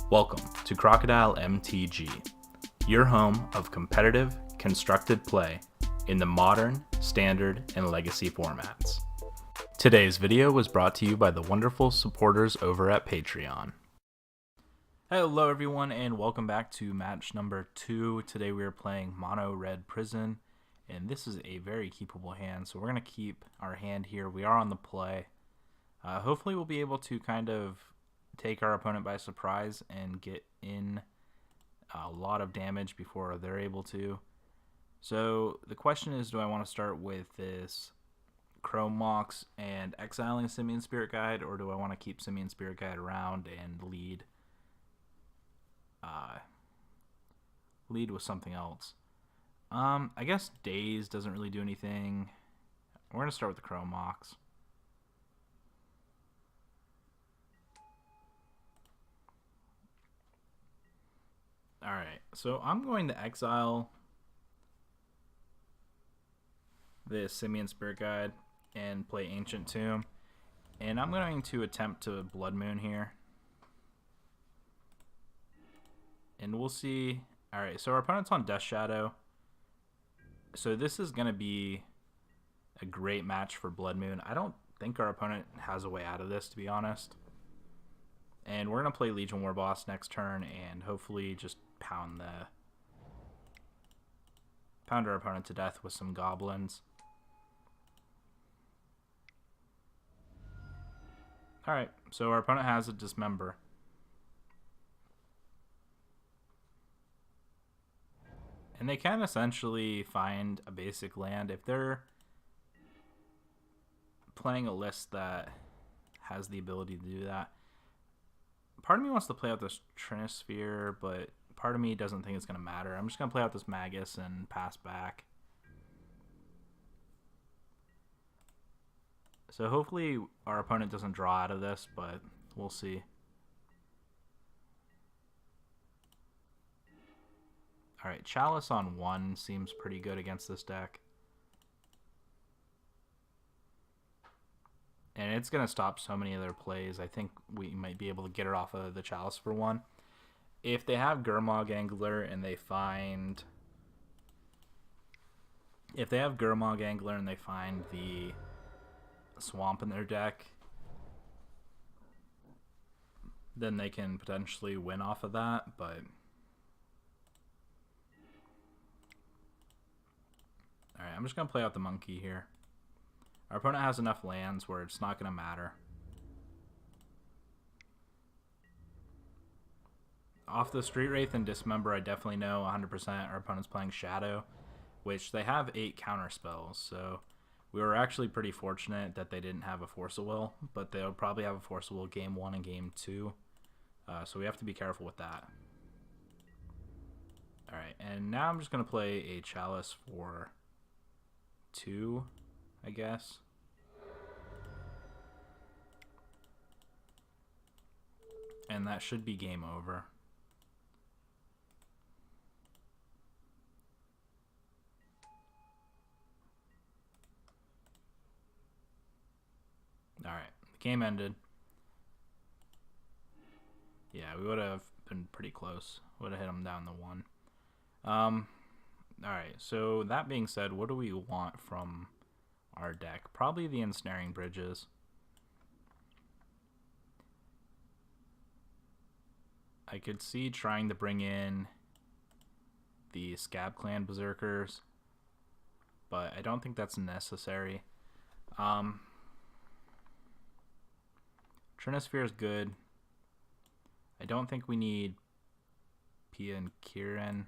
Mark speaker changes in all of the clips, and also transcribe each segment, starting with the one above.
Speaker 1: Welcome to CrocodileMtg, your home of competitive, constructed play in the modern, standard, and legacy formats. Today's video was brought to you by the wonderful supporters over at Patreon. Hello everyone and welcome back to match number 2. Today we are playing Mono Red Prison, and this is a very keepable hand, so we're going to keep our hand here. We are on the play. Hopefully we'll be able to kind of take our opponent by surprise and get in a lot of damage before they're able to. So the question is, do I want to start with this Chrome Mox and exiling Simian Spirit Guide, or do I want to keep Simian Spirit Guide around and lead with something else? I guess Daze doesn't really do anything. We're going to start with the Chrome Mox. Alright, so I'm going to exile this Simian Spirit Guide and play Ancient Tomb. And I'm going to attempt to Blood Moon here. And we'll see. Alright, so our opponent's on Death Shadow. So this is going to be a great match for Blood Moon. I don't think our opponent has a way out of this, to be honest. And we're going to play Legion War Boss next turn and hopefully just pound our opponent to death with some goblins. Alright, so our opponent has a Dismember. And they can essentially find a basic land. If they're playing a list that has the ability to do that. Part of me wants to play out this Trinisphere, but part of me doesn't think it's going to matter. I'm just going to play out this Magus and pass back. So hopefully our opponent doesn't draw out of this, but we'll see. Alright, Chalice on 1 seems pretty good against this deck. And it's going to stop so many of their plays. I think we might be able to get it off of the Chalice for 1. If they have Gurmag Angler and they find... If they have Gurmag Angler and they find the Swamp in their deck, then they can potentially win off of that, but... Alright, I'm just going to play out the Monkey here. Our opponent has enough lands where it's not going to matter. Off the Street Wraith and Dismember, I definitely know 100% our opponent's playing Shadow, which they have 8 counter spells, so we were actually pretty fortunate that they didn't have a Force of Will, but they'll probably have a Force of Will game 1 and game 2, so we have to be careful with that. Alright, and now I'm just going to play a Chalice for 2, I guess. And that should be game over. Alright, the game ended. Yeah, we would have been pretty close. Would have hit him down to 1. Alright, so that being said, what do we want from our deck? Probably the Ensnaring Bridges. I could see trying to bring in the Scab Clan Berserkers, but I don't think that's necessary. Trinisphere is good. I don't think we need Pia and Kieran.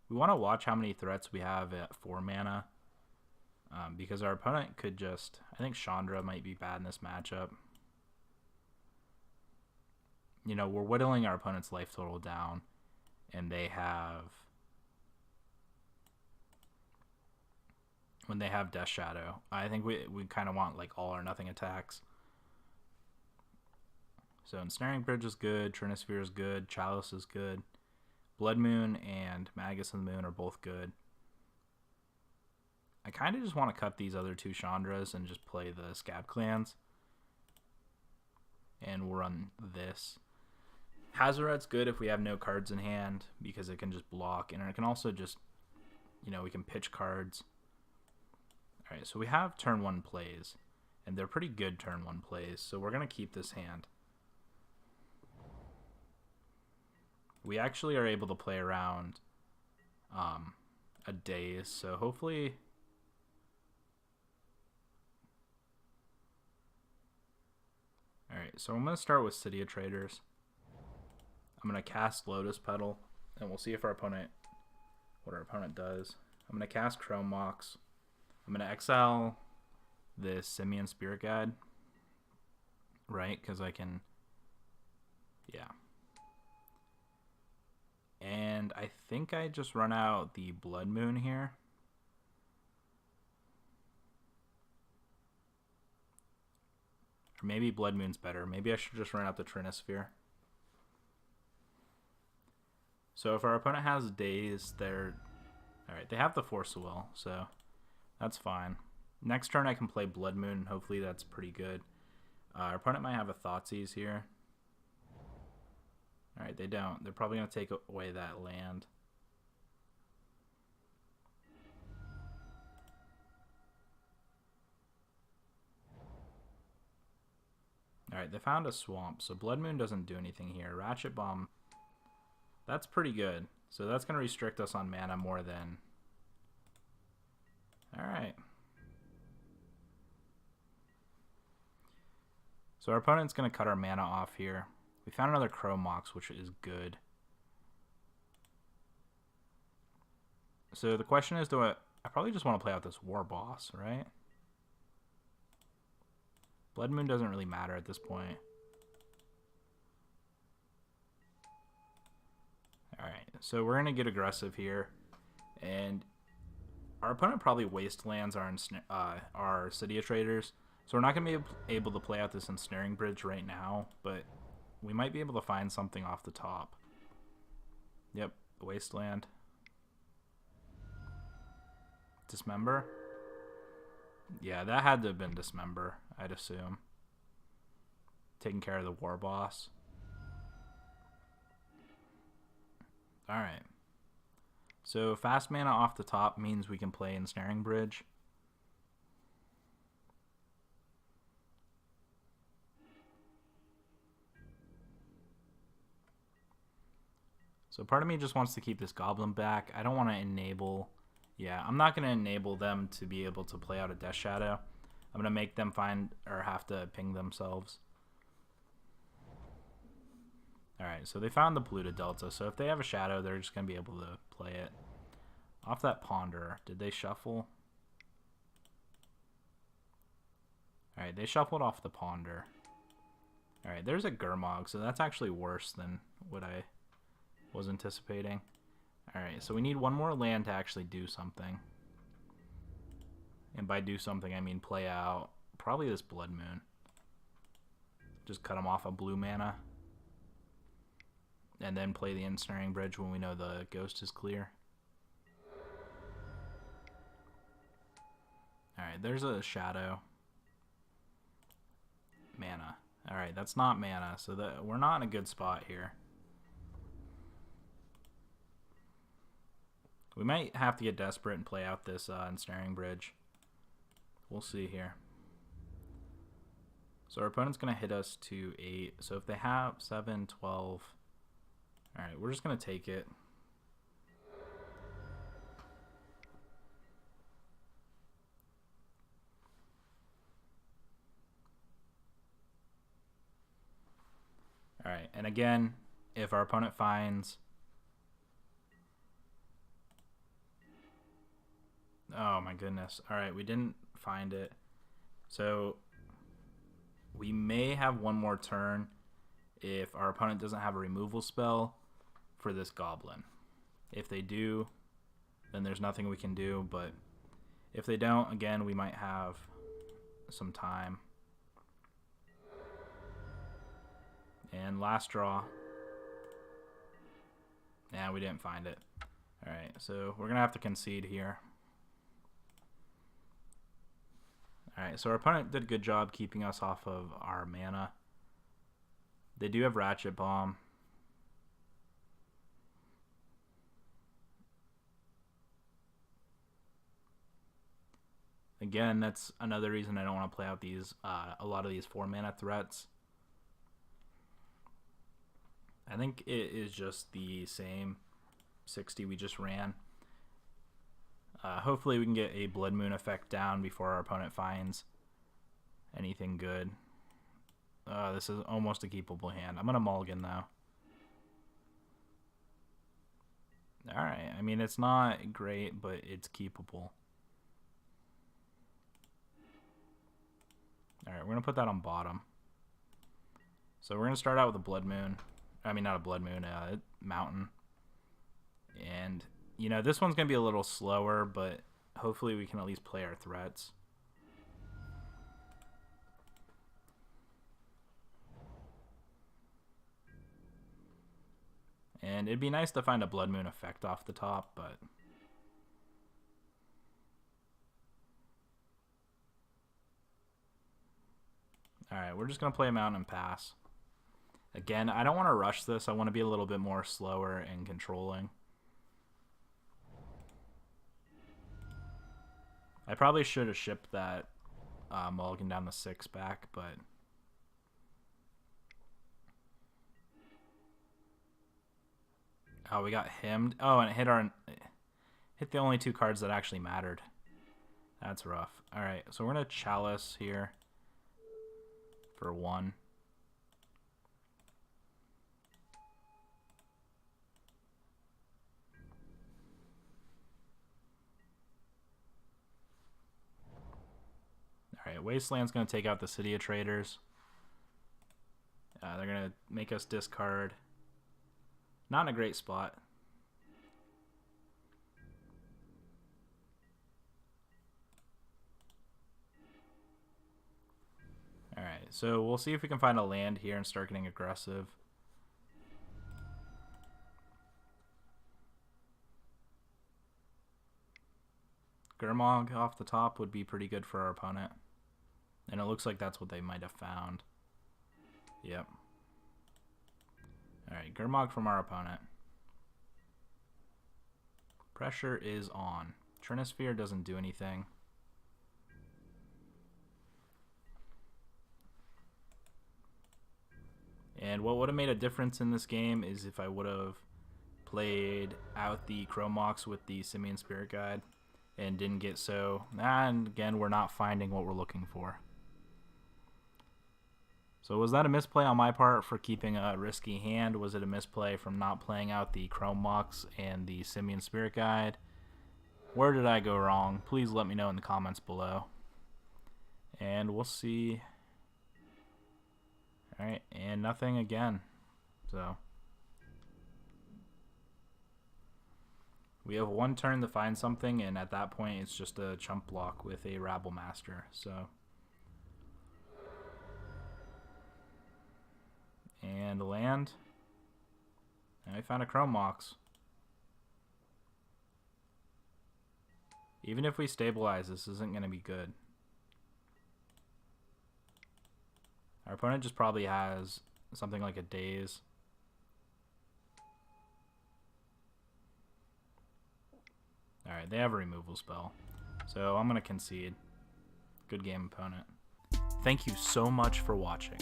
Speaker 1: We want to watch how many threats we have at 4 mana. Because our opponent could just... I think Chandra might be bad in this matchup. You know, we're whittling our opponent's life total down. And they have... When they have Death Shadow, I think we kind of want like all or nothing attacks. So Ensnaring Bridge is good. Trinisphere is good. Chalice is good. Blood Moon and Magus of the Moon are both good. I kind of just want to cut these other 2 Chandras and just play the Scab Clans. And we'll run this. Hazoret's good if we have no cards in hand because it can just block, and it can also just, we can pitch cards. Alright, so we have turn 1 plays, and they're pretty good turn 1 plays, so we're going to keep this hand. We actually are able to play around a daze, so hopefully... Alright, so I'm going to start with City of Traders. I'm going to cast Lotus Petal, and we'll see if what our opponent does. I'm going to cast Chrome Mox. I'm going to exile this Simian Spirit Guide, right? Because I can, yeah. And I think I just run out the Blood Moon here. Or maybe Blood Moon's better. Maybe I should just run out the Trinisphere. So if our opponent has Daze, alright, they have the Force of Will, so that's fine. Next turn I can play Blood Moon, and hopefully that's pretty good. Our opponent might have a Thoughtseize here. Alright, they don't. They're probably going to take away that land. Alright, they found a swamp, so Blood Moon doesn't do anything here. Ratchet Bomb, that's pretty good. So that's going to restrict us on mana more than... Alright. So our opponent's going to cut our mana off here. We found another Chrome Mox, which is good. So the question is, I probably just want to play out this War Boss, right? Blood Moon doesn't really matter at this point. Alright, so we're going to get aggressive here. And our opponent probably wastelands our City of Traders. So we're not going to be able to play out this Ensnaring Bridge right now, but we might be able to find something off the top. Yep, Wasteland. Dismember? Yeah, that had to have been Dismember, I'd assume. Taking care of the War Boss. Alright. So fast mana off the top means we can play Ensnaring Bridge. So part of me just wants to keep this Goblin back. I don't want to enable... Yeah, I'm not going to enable them to be able to play out a Death Shadow. I'm going to make them find or have to ping themselves. Alright, so they found the Polluted Delta. So if they have a Shadow, they're just going to be able to play it. Off that Ponder, did they shuffle? Alright, they shuffled off the Ponder. Alright, there's a Gurmag, so that's actually worse than what I was anticipating. Alright, so we need one more land to actually do something. And by do something, I mean play out probably this Blood Moon. Just cut them off a blue mana. And then play the Ensnaring Bridge when we know the ghost is clear. Alright, there's a Shadow. Mana. Alright, that's not mana, so we're not in a good spot here. We might have to get desperate and play out this Ensnaring Bridge. We'll see here. So our opponent's going to hit us to 8. So if they have 7, 12... Alright, we're just going to take it. Alright, and again, if our opponent finds... Oh my goodness. Alright, we didn't find it. So we may have one more turn if our opponent doesn't have a removal spell for this Goblin. If they do, then there's nothing we can do, but if they don't, again, we might have some time. And last draw. Yeah, we didn't find it. Alright, so we're going to have to concede here. Alright, so our opponent did a good job keeping us off of our mana. They do have Ratchet Bomb. Again, that's another reason I don't want to play out these a lot of these 4-mana threats. I think it is just the same 60 we just ran. Hopefully we can get a Blood Moon effect down before our opponent finds anything good. This is almost a keepable hand. I'm going to mulligan though. Alright, I mean it's not great, but it's keepable. Alright, we're going to put that on bottom. So we're going to start out with a Blood Moon. I mean, not a Blood Moon, a Mountain. And, you know, this one's going to be a little slower, but hopefully we can at least play our threats. And it'd be nice to find a Blood Moon effect off the top, but... Alright, we're just going to play a Mountain and pass. Again, I don't want to rush this. I want to be a little bit more slower and controlling. I probably should have shipped that mulligan down the 6 back, but... Oh, we got himmed. Oh, and it hit the only 2 cards that actually mattered. That's rough. Alright, so we're going to Chalice here for 1. Alright, Wasteland's going to take out the City of Traders. They're going to make us discard. Not in a great spot. Alright, so we'll see if we can find a land here and start getting aggressive. Gurmag off the top would be pretty good for our opponent. And it looks like that's what they might have found. Yep. Alright, Gurmag from our opponent. Pressure is on. Trinisphere doesn't do anything. And what would have made a difference in this game is if I would have played out the Chromox with the Simian Spirit Guide and didn't get so... And again, we're not finding what we're looking for. So was that a misplay on my part for keeping a risky hand? Was it a misplay from not playing out the Chromox and the Simian Spirit Guide? Where did I go wrong? Please let me know in the comments below. And we'll see. Alright, and nothing again. So we have 1 turn to find something, and at that point it's just a chump block with a Rabble Master. So and land. And I found a Chromox. Even if we stabilize, this isn't going to be good. Our opponent just probably has something like a Daze. Alright, they have a removal spell. So I'm going to concede. Good game, opponent. Thank you so much for watching.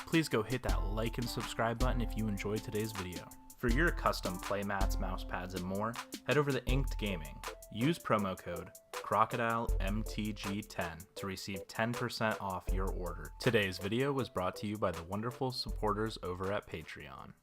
Speaker 1: Please go hit that like and subscribe button if you enjoyed today's video. For your custom playmats, mouse pads, and more, head over to Inked Gaming. Use promo code crocodilemtg10 to receive 10% off your order. Today's video was brought to you by the wonderful supporters over at Patreon.